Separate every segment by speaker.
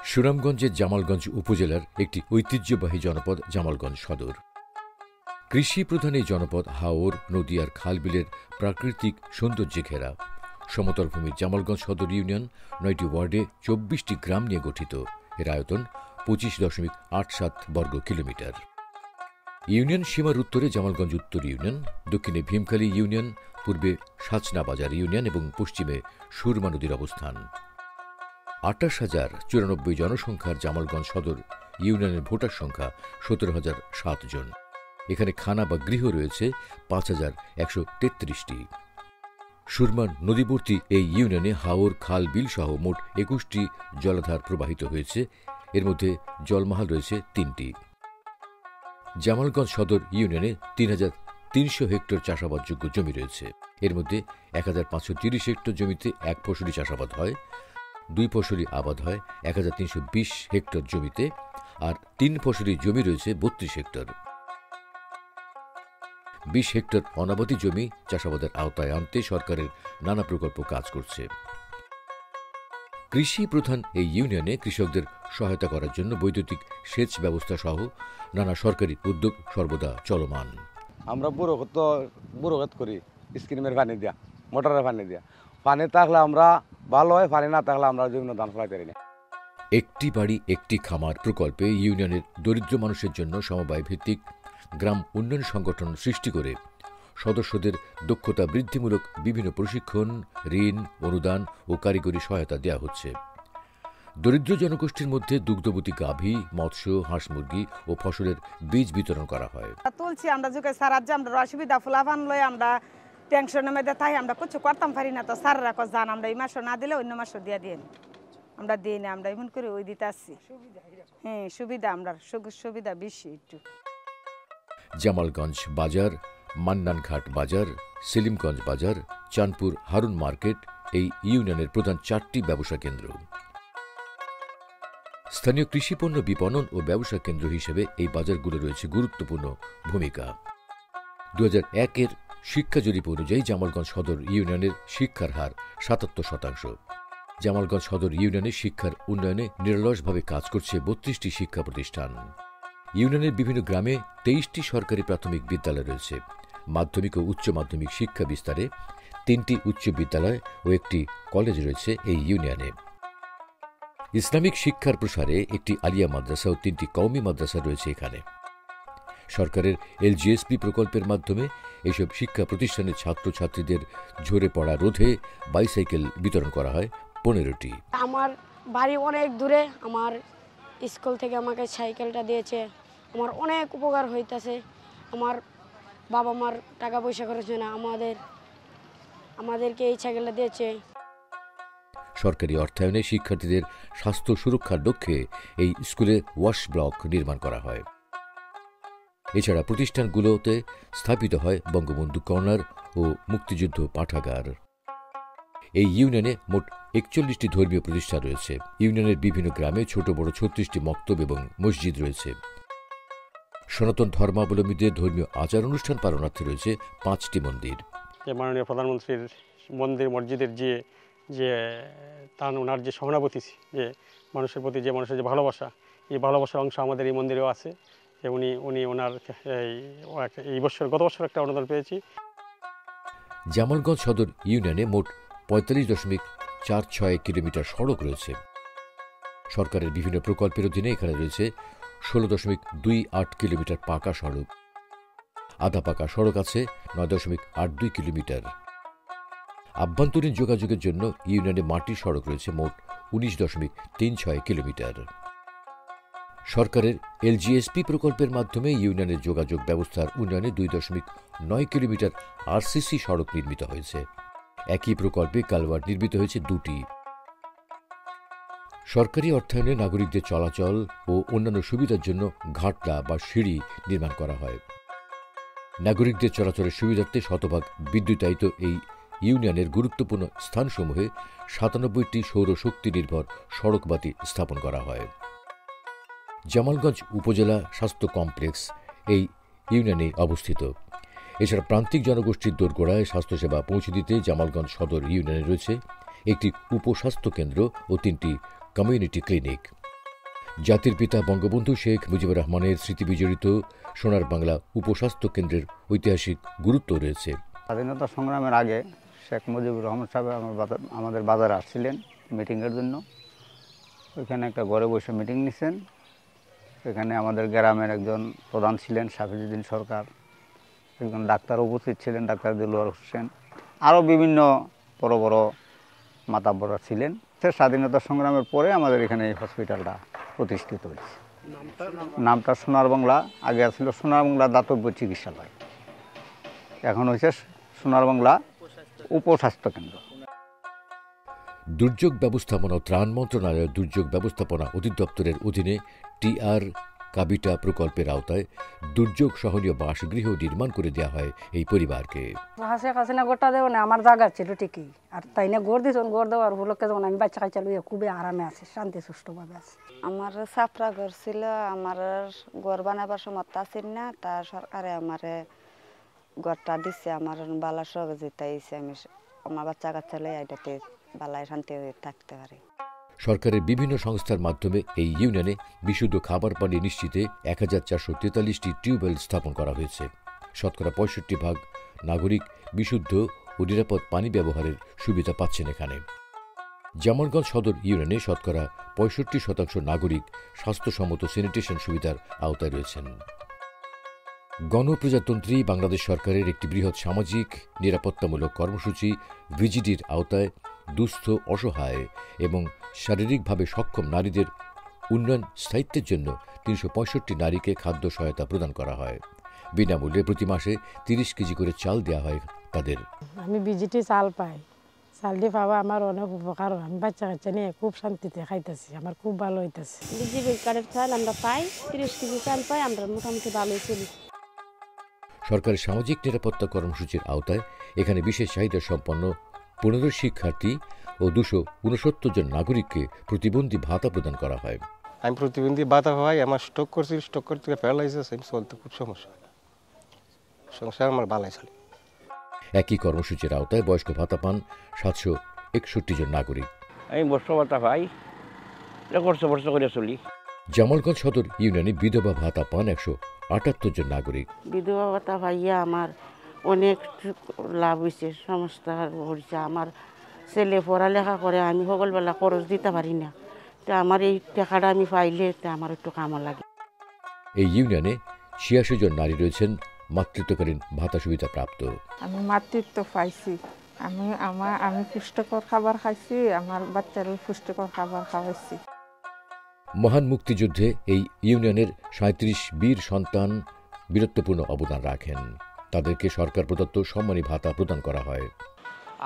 Speaker 1: সুনামগঞ্জের জামালগঞ্জ উপজেলার একটি ঐতিহ্যবাহী জনপদ জামালগঞ্জ সদর। কৃষি প্রধান এই জনপদ হাওর, নদী আর খালবিলের প্রাকৃতিক সৌন্দর্যে ঘেরা। সমতল ভূমির জামালগঞ্জ সদর ইউনিয়ন ৯টি ওয়ার্ডে ২৪টি গ্রাম নিয়ে গঠিত। এর আয়তন ২৫.৮৭ বর্গ কিলোমিটার। ইউনিয়ন সীমার উত্তরে জামালগঞ্জ উত্তর ইউনিয়ন, দক্ষিণে ভীমখালী ইউনিয়ন, পূর্বে সাচনা বাজার ইউনিয়ন এবং পশ্চিমে সুরমা নদীর অবস্থান। ২৮,০৯৪ জনসংখ্যার জামালগঞ্জ সদর ইউনিয়নের ভোটার সংখ্যা ১৭,০০৭ জন। এখানে খানা বা গৃহ রয়েছে ৫,১৩৩টি। সুরমা নদীবর্তী এই ইউনিয়নে হাওর, খাল, বিল সহ মোট ২১টি জলাধার প্রবাহিত হয়েছে। এর মধ্যে জলমহাল রয়েছে ৩টি। জামালগঞ্জ সদর ইউনিয়নে ৩,৩০০ হেক্টর চাষাবাদযোগ্য জমি রয়েছে। এর মধ্যে ১,৫৩০ হেক্টর জমিতে এক ফসলি চাষাবাদ হয়, ২ ফসলি আবাদ হয় ১,৩২০ হেক্টর জমিতে, আর ৩ ফসলি জমি রয়েছে ৩২ হেক্টর। ২০ হেক্টর অনাবাদী জমি চাষাবাদের আওতায় আনতে সরকারের নানা প্রকল্প কাজ করছে। কৃষি প্রধান এই ইউনিয়নে কৃষকদের সহায়তা করার জন্য বৈদ্যুতিক সেচ ব্যবস্থা সহ নানা সরকারি উদ্যোগ সর্বদা চলমান।
Speaker 2: আমরা বুড়োগত করি স্কিমের পানি দিয়া, মোটরের পানি দিয়া। পানি থাকলে আমরা ভালো হয়, পানি না থাকলে আমরা জমিতে ধান ফলাইতে পারি না।
Speaker 1: একটি বাড়ি একটি খামার প্রকল্পে ইউনিয়নের দরিদ্র মানুষের জন্য সমবায় ভিত্তিক গ্রাম উন্নয়ন সংগঠন সৃষ্টি করে সদস্যদের দক্ষতা বৃদ্ধিমূলক বিভিন্ন প্রশিক্ষণ, ঋণ, অনুদান ও কারিগরি সহায়তা দেওয়া হচ্ছে। দরিদ্র জনগোষ্ঠীর মধ্যে দুগ্ধবতী গাভী, মৎস্য, হাঁস মুরগি ও ফসলের বীজ বিতরণ করা হয়।
Speaker 3: তুলছি আমরা যুগে সারার যে আমরা অসুবিধা ফুলাফান লই আমরা টেনশনের মধ্যে তাই আমরা কিছু করতাম পারি না, তো সারারা জান আমরা এই মাসও না দিলে অন্য মাসও দিয়ে দিন, আমরা দিই না, আমরা এমন করে ওই দিতে আসছি। হ্যাঁ, সুবিধা আমরা সুবিধা বেশি একটু।
Speaker 1: জামালগঞ্জ বাজার, মান্নানঘাট বাজার, সেলিমগঞ্জ বাজার, চাঁদপুর হারুন মার্কেট এই ইউনিয়নের প্রধান ৪টি ব্যবসা কেন্দ্র। স্থানীয় কৃষিপণ্য বিপণন ও ব্যবসা কেন্দ্র হিসেবে এই বাজারগুলো রয়েছে গুরুত্বপূর্ণ ভূমিকা। ২০০১-এর শিক্ষা জরিপ অনুযায়ী জামালগঞ্জ সদর ইউনিয়নের শিক্ষার হার ৭৭%। জামালগঞ্জ সদর ইউনিয়নের শিক্ষার উন্নয়নে নিরলসভাবে কাজ করছে ৩২টি শিক্ষা প্রতিষ্ঠান। ইউনিয়নের বিভিন্ন গ্রামে ২৩টি সরকারি প্রাথমিক বিদ্যালয় রয়েছে। মাধ্যমিক ও উচ্চ মাধ্যমিক শিক্ষা বিস্তারে ৩টি উচ্চ বিদ্যালয় ও একটি কলেজ রয়েছে এই ইউনিয়নে। ইসলামিক শিক্ষার প্রসারে একটি আলিয়া মাদ্রাসা ও ৩টি কওমি মাদ্রাসা রয়েছে এখানে। সরকারের এলজিএসপি প্রকল্পের মাধ্যমে এইসব শিক্ষা প্রতিষ্ঠানের ছাত্রছাত্রীদের ঝরে পড়া রোধে বাইসাইকেল বিতরণ করা হয় ১৫টি।
Speaker 4: আমার বাড়ি অনেক দূরে, আমার স্কুল থেকে আমাকে সাইকেলটা দিয়েছে, আমার অনেক উপকার হইতেছে। আমার বাবা মার টাকা পয়সা খরচ হয় না, আমাদেরকে এই সাইকেলটা দিয়েছে।
Speaker 1: সরকারি অর্থায়নে শিক্ষার্থীদের স্বাস্থ্য সুরক্ষার লক্ষ্যে এই স্কুলে ওয়াশ ব্লক নির্মাণ করা হয়। এছাড়া প্রতিষ্ঠানগুলোতে স্থাপিত হয় বঙ্গবন্ধু কর্নার ও মুক্তিযুদ্ধ পাঠাগার। এই ইউনিয়নে মোট ৪১টি ধর্মীয় প্রতিষ্ঠান রয়েছে। ইউনিয়নের বিভিন্ন গ্রামে ছোট বড় ৩৬টি মক্তব এবং মসজিদ রয়েছে। সনাতন ধর্মাবলম্বীদের ধর্মীয় আচার অনুষ্ঠান পালনার্থে রয়েছে ৫টি মন্দির।
Speaker 5: মাননীয় প্রধানমন্ত্রীর মসজিদের যে ওনার যে সহানুভূতি, যে মানুষের প্রতি যে মানুষের যে ভালোবাসা, এই ভালোবাসার অংশ আমাদের এই মন্দিরেও আছে। উনি ওনার গত বছর একটা অনুদান পেয়েছি।
Speaker 1: জামালগঞ্জ সদর ইউনিয়নে মোট ৪৫.৪৬ কিলোমিটার সড়ক রয়েছে। সরকারের বিভিন্ন প্রকল্পের অধীনে এখানে রয়েছে ১৬.২৮ কিলোমিটার পাকা সড়ক। আধা পাকা সড়ক আছে ৯.৮২ কিলোমিটার। আভ্যন্তরীণ যোগাযোগের জন্য ইউনিয়নে মাটির সড়ক রয়েছে মোট ১৯.৩৬ কিলোমিটার। সরকারের এলজিএসপি প্রকল্পের মাধ্যমে ইউনিয়নের যোগাযোগ ব্যবস্থার উন্নয়নে ২.৯ কিলোমিটার আরসিসি সড়ক নির্মিত হয়েছে। একই প্রকল্পে কালভার্ট নির্মিত হয়েছে ২টি। সরকারি অর্থায়নে নাগরিকদের চলাচল ও অন্যান্য সুবিধার জন্য ঘাটলা বা সিঁড়ি নির্মাণ করা হয়। নাগরিকদের চলাচলের সুবিধার্থে শতভাগ বিদ্যুতায়িত এই ইউনিয়নের গুরুত্বপূর্ণ স্থানসমূহে ৯৭টি সৌরশক্তি নির্ভর সড়কবাতি স্থাপন করা হয়। জামালগঞ্জ উপজেলা স্বাস্থ্য কমপ্লেক্স এই ইউনিয়নে অবস্থিত। এছাড়া প্রান্তিক জনগোষ্ঠীর দোরগোড়ায় স্বাস্থ্যসেবা পৌঁছে দিতে জামালগঞ্জ সদর ইউনিয়নে রয়েছে একটি উপস্বাস্থ্য কেন্দ্র ও 3টি কমিউনিটি ক্লিনিক। জাতির পিতা বঙ্গবন্ধু শেখ মুজিবুর রহমানের স্মৃতি বিজড়িত সোনার বাংলা উপস্বাস্থ্য কেন্দ্রের ঐতিহাসিক গুরুত্ব রয়েছে।
Speaker 6: স্বাধীনতা সংগ্রামের আগে শেখ মুজিবুর রহমান সাহেব আমাদের বাজারে আসছিলেন মিটিংয়ের জন্য। ওইখানে একটা ঘরে বসে মিটিং নিছেন। এখানে আমাদের গ্রামের একজন প্রধান ছিলেন সাফিজউদ্দিন সরকার, একজন ডাক্তার উপস্থিত ছিলেন ডাক্তার দিলওয়ার হোসেন, আরও বিভিন্ন বড় বড় মাতাব্বররা ছিলেন। স্বাধীনতা সংগ্রামের পরে আমাদের এখানে এই হসপিটালটা প্রতিষ্ঠিত হয়েছে। নামটা সোনার বাংলা, আগে ছিল সোনার বাংলা দাতব্য চিকিৎসালয়, এখন হয়েছে সোনার বাংলা উপস্বাস্থ্য কেন্দ্র।
Speaker 1: দুর্যোগ ব্যবস্থাপনা ও ত্রাণ মন্ত্রণালয়ের দুর্যোগ ব্যবস্থাপনা অধিদপ্তরের অধীনে টিআর কাবিটা প্রকল্পের আওতায় দুর্যোগ সহনীয় বাসগৃহ নির্মাণ করে দেওয়া হয় এই পরিবারকে।
Speaker 7: শেখ হাসিনা গোটা দেব না, আমার জায়গা ছিল ঠিকই, আর তাই না গড় দিয়েছেন, গড় দেওয়ার উপলক্ষে যখন আমি বাচ্চা কাচ্চা লইয়া খুবই আরামে আছি, শান্তি সুষ্ঠুভাবে আছি।
Speaker 8: আমার ছাপরা ঘর ছিল, আমার ঘর বানাবার সমর্থ আছিল না, তা সরকারে আমার ঘরটা দিচ্ছে, আমার বালা সহযোগিতা দিচ্ছে, আমি আমার বাচ্চা কাচ্চা লইয়া এটাতে বালায় শান্তি হয়ে থাকতে পারি।
Speaker 1: সরকারের বিভিন্ন সংস্থার মাধ্যমে এই ইউনিয়নে বিশুদ্ধ খাবার পানি নিশ্চিতে 1443টি টিউবওয়েল স্থাপন করা হয়েছে। শতকরা 65% নাগরিক বিশুদ্ধ ও নিরাপদ পানি ব্যবহারের সুবিধা পাচ্ছেন এখানে। জামালগঞ্জ সদর ইউনিয়নে শতকরা 65% নাগরিক স্বাস্থ্যসম্মত স্যানিটেশন সুবিধার আওতায় রয়েছেন। গণপ্রজাতন্ত্রী বাংলাদেশ সরকারের একটি বৃহৎ সামাজিক নিরাপত্তামূলক কর্মসূচি ভিজিডির আওতায় দুস্থ, অসহায় এবং শারীরিকভাবে সক্ষম নারীদের উন্নয়ন স্থায়িত্বের জন্য 365 নারীকে খাদ্য সহায়তা প্রদান করা হয়। বিনামূল্যে প্রতি মাসে 30 কেজি করে চাল দেওয়া হয় তাদের।
Speaker 9: আমি ভিজিটি চাল পাই, চাল দিয়ে পাওয়া আমার অনেক উপকার হয়। আমি বাচ্চা কাচ্চা নিয়ে খুব শান্তিতে খাইতেছি, আমার খুব ভালো হইতেছে।
Speaker 4: বিজেপি কার্ডের চাল আমরা পাই, 30 কেজি চাল পাই, আমরা মোটামুটি ভালোই চলি।
Speaker 1: সরকারের সামাজিক নিরাপত্তা কর্মসূচির আওতায় এখানে বিশেষ চাহিদা সম্পন্ন 15 শিক্ষার্থী ও 269 জন নাগরিককে প্রতিবন্ধী ভাতা প্রদান করা হয়।
Speaker 10: আমি প্রতিবন্ধী ভাতা পাই, আমার স্ট্রোক করছি, স্ট্রোক করতে প্যারালাইসিস, আমি চলতে খুব সমস্যা, সংসার আমার ভালোই চলে।
Speaker 1: একই কর্মসূচির আওতায় বয়স্ক ভাতা পান 761 জন নাগরিক।
Speaker 11: আমি বর্ষ ভাতা পাই, বর্ষ করে চলি।
Speaker 1: জামালগঞ্জ সদর ইউনিয়নে বিধবা ভাতা পান 178 জন নাগরিক।
Speaker 12: বিধবা ভাতা পাইয়া আমার অনেক লাভ হয়েছে, সমস্যা হয়েছে। আমার ছেলে পড়ালেখা করে, আমি সকলবেলা খরচ দিতে পারি না, তো আমার এই টাকাটা আমি পাইলে আমার একটু কামও লাগে।
Speaker 1: এই ইউনিয়নে 86 জন নারী রয়েছেন মাতৃত্বকালীন ভাতা সুবিধা প্রাপ্ত।
Speaker 13: আমি মাতৃত্ব পাইছি, আমি পুষ্টিকর খাবার খাইছি, আমার বাচ্চারও পুষ্টিকর খাবার খাওয়াইছি।
Speaker 1: মহান মুক্তিযুদ্ধে এই ইউনিয়নের 37 বীর সন্তান বীরত্বপূর্ণ অবদান রাখেন। তাদেরকে সরকার প্রদত্ত সম্মানী ভাতা প্রদান করা হয়।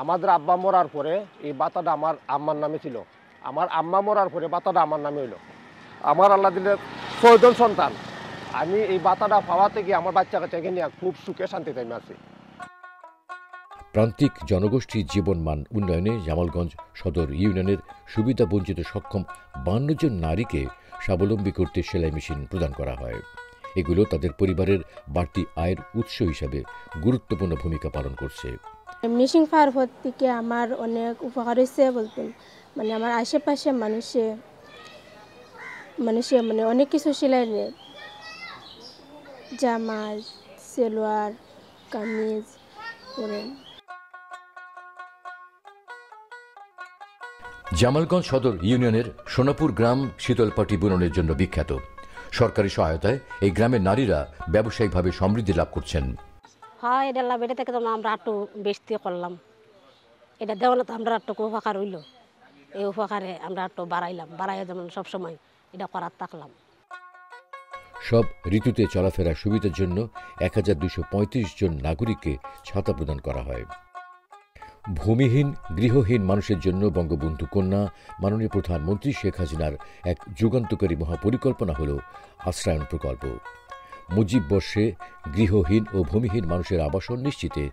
Speaker 14: আমাদের আব্বা মরার পরে এই ভাতাটা আমার আম্মার নামে ছিল, আমার আম্মা মরার পরে ভাতাটা আমার নামে হইল। আমার আল্লাহ দিলে 6 জন সন্তান, আমি এই ভাতাটা পাওয়া থেকে আমার বাচ্চা কাচ্চাকে নিয়ে খুব সুখে শান্তিতে আমি আছি।
Speaker 1: প্রান্তিক জনগোষ্ঠীর জীবনমান উন্নয়নে জামালগঞ্জ সদর ইউনিয়নের সুবিধা বঞ্চিত সক্ষম 52 জন নারীকে স্বাবলম্বী করতে সেলাই মেশিন প্রদান করা হয়। এগুলো তাদের পরিবারের বাড়তি আয়ের উৎস হিসাবে গুরুত্বপূর্ণ ভূমিকা পালন করছে।
Speaker 15: মেশিন পাওয়ার পর থেকে আমার অনেক উপকার হয়েছে বলতে, মানে আমার আশেপাশে মানুষে মানে অনেক কিছু সেলাই, জামা, সালোয়ার, কামিজ করে।
Speaker 1: জামালগঞ্জ সদর ইউনিয়নের সোনাপুর গ্রাম শীতলপাটি বুননের জন্য বিখ্যাত। সরকারি সহায়তায় এই গ্রামের নারীরা ব্যবসায়িকভাবে সমৃদ্ধি লাভ করছেন।
Speaker 4: হ্যাঁ, এটা লাভ, এটা থেকে তো আমরা একটু বেশি করলাম, এটা দেওয়া তো আমরা একটু উপকার হইল, এই উপকারে আমরা একটু বাড়াইয়া যেমন সবসময় এটা করার থাকলাম।
Speaker 1: সব ঋতুতে চলাফেরার সুবিধার জন্য 1235 জন নাগরিককে ছাতা প্রদান করা হয়। ভূমিহীন গৃহহীন মানুষের জন্য বঙ্গবন্ধু কন্যা মাননীয় প্রধানমন্ত্রী শেখ হাসিনার এক যুগান্তকারী মহাপরিকল্পনা হল আশ্রয়ণ প্রকল্প। মুজিব বর্ষে গৃহহীন ও ভূমিহীন মানুষের আবাসন নিশ্চিতে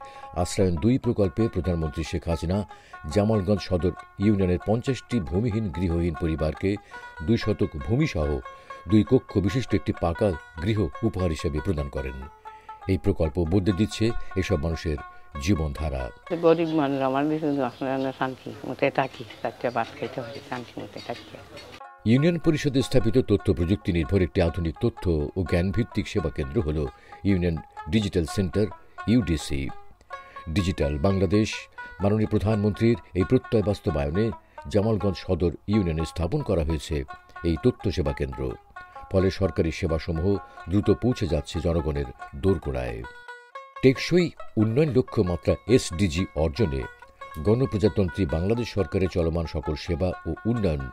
Speaker 1: আশ্রয়ণ 2 প্রকল্পে প্রধানমন্ত্রী শেখ হাসিনা জামালগঞ্জ সদর ইউনিয়নের 50টি ভূমিহীন গৃহহীন পরিবারকে 2 শতক ভূমিসহ 2 কক্ষ বিশিষ্ট একটি পাকা গৃহ উপহার হিসেবে প্রদান করেন। এই প্রকল্প বদলে দিচ্ছে এসব মানুষের জীবনধারা।
Speaker 16: গরিব মানুষ আমার শান্তি মতে থাকি, চারটে ভাত খাইতে পারি, শান্তি মতে থাকি।
Speaker 1: ইউনিয়ন পরিষদে স্থাপিত তথ্য প্রযুক্তি নির্ভর একটি আধুনিক তথ্য ও জ্ঞানভিত্তিক সেবা কেন্দ্র হল union digital centre UDC. Digital Bangladesh মাননীয় প্রধানমন্ত্রীর এই প্রত্যয় বাস্তবায়নে জামালগঞ্জ সদর ইউনিয়নে স্থাপন করা হয়েছে এই তথ্য সেবা কেন্দ্র। ফলে সরকারি সেবাসমূহ দ্রুত পৌঁছে যাচ্ছে জনগণের দোরগোড়ায়। টেকসই উন্নয়ন লক্ষ্যমাত্রা এসডিজি অর্জনে গণপ্রজাতন্ত্রী বাংলাদেশ সরকারের চলমান সকল সেবা ও উন্নয়ন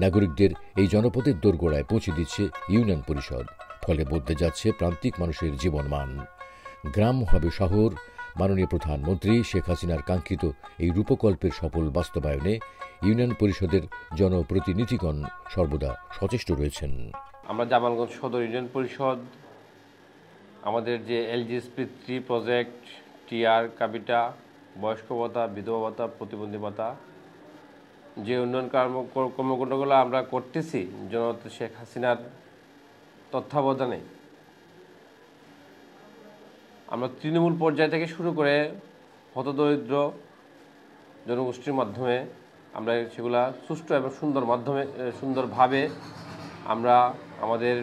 Speaker 1: নাগরিকদের এই জনপদের দোরগোড়ায় পৌঁছে দিচ্ছে ইউনিয়ন পরিষদ। ফলে বদলে যাচ্ছে প্রান্তিক মানুষের জীবনমান। গ্রাম হবে শহর। মাননীয় প্রধানমন্ত্রী শেখ হাসিনার কাঙ্ক্ষিত এই রূপকল্পের সফল বাস্তবায়নে ইউনিয়ন পরিষদের জনপ্রতিনিধিগণ সর্বদা সচেষ্ট রয়েছেন।
Speaker 16: আমরা জামালগঞ্জ সদর ইউনিয়ন পরিষদ আমাদের যে এলজিএসপি 3 প্রজেক্ট, টিআর, কাবিটা, বয়স্ক ভাতা, বিধবা ভাতা, প্রতিবন্ধী ভাতা, যে উন্নয়ন কর্মকাণ্ডগুলো আমরা করতেছি জননেত্রী শেখ হাসিনার তত্ত্বাবধানে, আমরা তৃণমূল পর্যায় থেকে শুরু করে হতদরিদ্র জনগোষ্ঠীর মাধ্যমে আমরা সেগুলা সুষ্ঠু এবং সুন্দরভাবে আমরা আমাদের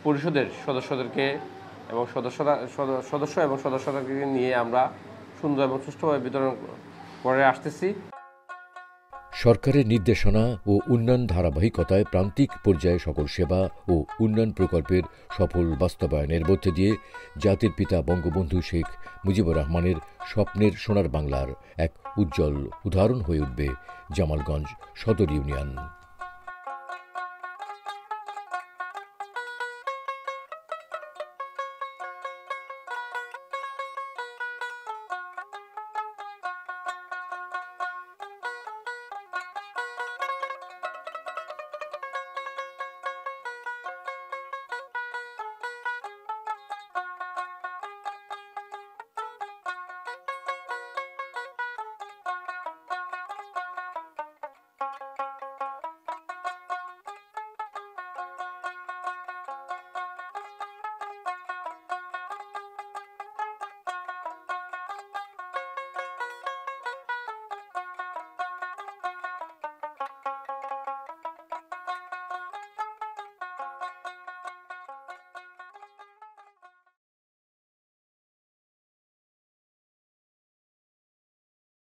Speaker 16: পরিষদের সদস্যদেরকে এবং সদস্যদেরকে নিয়ে আমরা সুন্দর এবং সুষ্ঠুভাবে বিতরণ করে আসতেছি।
Speaker 1: সরকারের নির্দেশনা ও উন্নয়ন ধারাবাহিকতায় প্রান্তিক পর্যায়ে সকল সেবা ও উন্নয়ন প্রকল্পের সফল বাস্তবায়নের মধ্যে দিয়ে জাতির পিতা বঙ্গবন্ধু শেখ মুজিবুর রহমানের স্বপ্নের সোনার বাংলার এক উজ্জ্বল উদাহরণ হয়ে উঠবে জামালগঞ্জ সদর ইউনিয়ন।